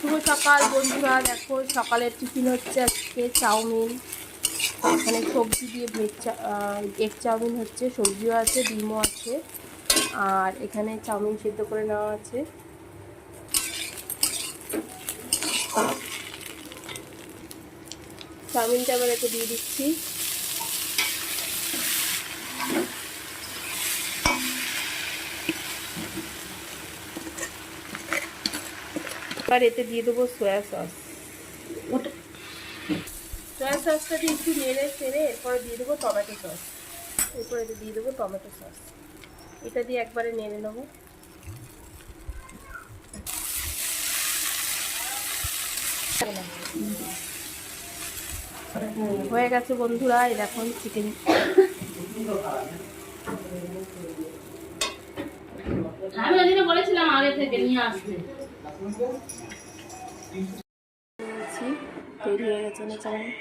শুভ সকাল বন্ধুরা। দেখো সকালের টিফিন হচ্ছে আজকে চাউমিন। এখানে সবজি দিয়ে এগ চাউমিন হচ্ছে, সবজিও আছে, ডিমও আছে, আর এখানে চাউমিন সিদ্ধ করে নেওয়া আছে। চাউমিনটা এবার এতে দিয়ে দিচ্ছি। এবার এতে দিয়ে দেবো সয়া সস। সয়া সসটা দিয়ে একটু নেড়ে ফেড়ে এরপরে দিয়ে দেবো টমেটো সস। এরপরে এতে দিয়ে দেবো টমেটো সস। এটা দিয়ে একবারে নেড়ে নেবো। হয়ে গেছে বন্ধুরা, এই দেখুন চিকেন। আমি ওদিনে বলেছিলাম আগে থেকে নিয়ে আসতে। তৈরি হয়ে গেছে না চাউমিন।